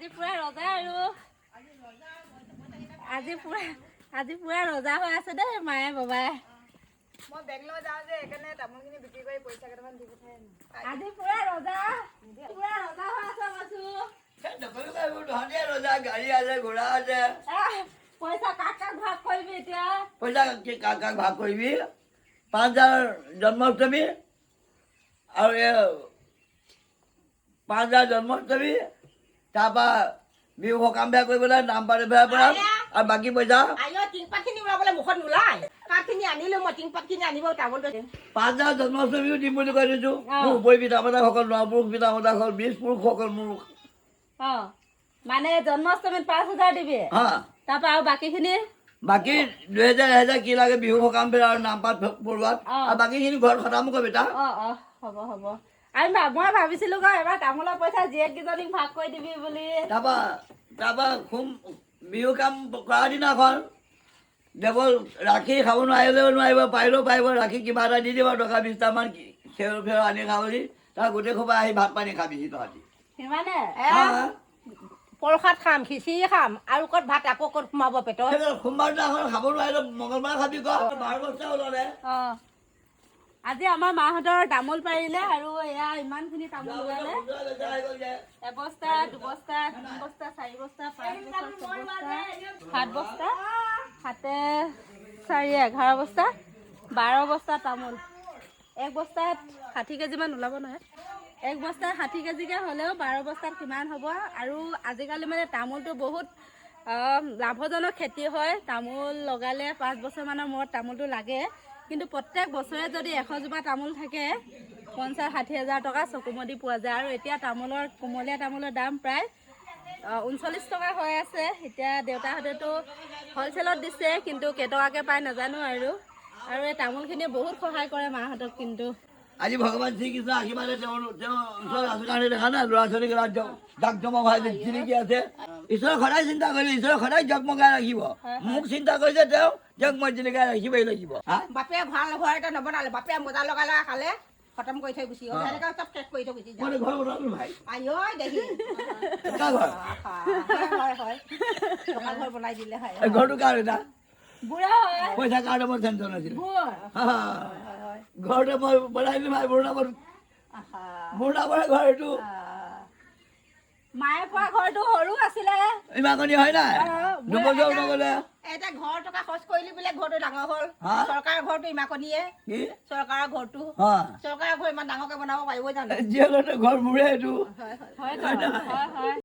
আজি পুৰা ৰজা আৰু আজি পুৰা ৰজা হৈ আছে দেই মায়ে বাবাই। মই বেংগলৰ যাওঁ যে সেইকাৰণে তামোলখিনি বিক্ৰী কৰি পইচা কেইটামান দি পঠাই আজি পুৰা ৰজা হৈ আছে মাছো। ৰজা গাড়ী আছে ঘোঁৰা আছে। পইচা কাক ভাগ কৰিবি এতিয়া? পইচা কাক ভাগ কৰিবি? 5,000 জন্মাষ্টমী আৰু 5,000 জন্মাষ্টমী তাৰপৰা বিহু সকাম বেয়া কৰিবলৈ নাম পাতি বেয়া পৰা আৰু বাকী পইচা টিংপাতখিনি ওলাবলৈ মুখত নোলাই। কাঠখিনি আনিলো মই টিংপাতখিনি আনিব তামোল 5,000 জন্মাষ্টমীও দিম বুলি কৈ দিছো। মোৰ উপৰি পিতামাতাসকল নপুৰুষ পিতামাতাসকল 20 পুৰুষসকল মোৰ মানে জন্মাষ্টমীত 5,000 দিবি তাৰপৰা আৰু বাকীখিনি বাকী 2,000 কি লাগে বিহু সকাম বেয়া আৰু নাম পাত পৰোৱাত আৰু বাকীখিনি ঘৰত খটাম কৰিবি তা হ'ব মই ভাবিছিলো এবাৰ তামোলৰ পইচা জীয়েককেইজনীক ভাগ কৰি দিবি বুলি। তাৰপৰা বিহু কাম কৰা দিনাখন দেৱল ৰাখি খাব নোৱাৰিলেও নোৱাৰিব, পাৰিলেও পাৰিব, ৰাখি কিবা এটা দি দিব টকা 20টামান খেৰ আনি খাবি। তাৰ গোটেই সোপা আহি ভাত পানী খাবি তহঁতি সিমানে। প্ৰসাদ খাম, খিচিৰি খাম আৰু ক'ত ভাত আকৌ ক'ত সোমাব পেটত। সোমবাৰ দিনাখন খাব নোৱাৰিলে মঙলবাৰ খাবি ক 12 বস্তা ওলালে। আজি আমাৰ মাহঁতৰ তামোল পাৰিলে আৰু এয়া ইমানখিনি তামোল ওলালে। 1 বস্তা 2 বস্তা 3 বস্তা 4 বস্তা 5 বস্তা 6 বস্তা 7 বস্তা 7 4 11 বস্তা 12 বস্তা তামোল। 1 বস্তাত 60 কেজিমান ওলাব নহয়। 1 বস্তাত 60 কেজিকৈ হ'লেও 12 বস্তাত কিমান হ'ব। আৰু আজিকালি মানে তামোলটো বহুত লাভজনক খেতি হয়। তামোল লগালে 5 বছৰমানৰ মূৰত তামোলটো লাগে। কিন্তু প্ৰত্যেক বছৰে যদি 100 জোপা তামোল থাকে 50-60 হাজাৰ টকা চকুমদি পোৱা যায়। আৰু এতিয়া কুমলীয়া তামোলৰ দাম প্ৰায় 39 টকা হৈ আছে। এতিয়া দেউতাহঁতেতো হ'লচেলত দিছে, কিন্তু কেইটকাকৈ পায় নাজানো। আৰু এই তামোলখিনিয়ে বহুত সহায় কৰে মাহঁতক। কিন্তু আজি ভগৱান শ্ৰীকৃষ্ণ আশীৰ্বাদে তেওঁৰ ওচৰত আছো কাৰণে দেখা নাই ল'ৰা ছোৱালীক জাক জমক হৈ জিলিকি আছে। ঈশ্বৰক সদায় চিন্তা কৰিলে ঈশ্বৰক সদায় জগমগাই ৰাখিব। মোক চিন্তা কৰিছে তেওঁক মই জিলিকাই ৰাখিবই লাগিব। বাপে ভাল ঘৰ এটা নবনালে, বাপে মোজা লগাই খালে খতম কৰি থৈ গুচি গ'ল। এনেকৈ চব শেষ কৰি থৈ গুচি মই ঘৰ বনালো ভাই। আই দেখি হয় টকা ঘৰ বনাই দিলে হয়। ঘৰটো কাৰ এটা বুঢ়া হয়, পইচা কাৰণে মোৰ টেনশ্যন আছিল। ঘৰতে মই বনাই দিলো ভাই। মোৰ নামৰ ঘৰ এইটো। মায়ে পোৱা ঘৰটো সৰু আছিলে, ইমানকণি হয় নাই 2 বছৰ নগ'লে। এতিয়া ঘৰ টকা খৰচ কৰিলি বোলে ঘৰটো ডাঙৰ হ'ল। চৰকাৰৰ ঘৰটো ইমানকণিয়ে, চৰকাৰৰ ঘৰটো চৰকাৰৰ ঘৰ ইমান ডাঙৰকৈ বনাব পাৰিব জানো? ঘৰ মোৰে এইটো। হয়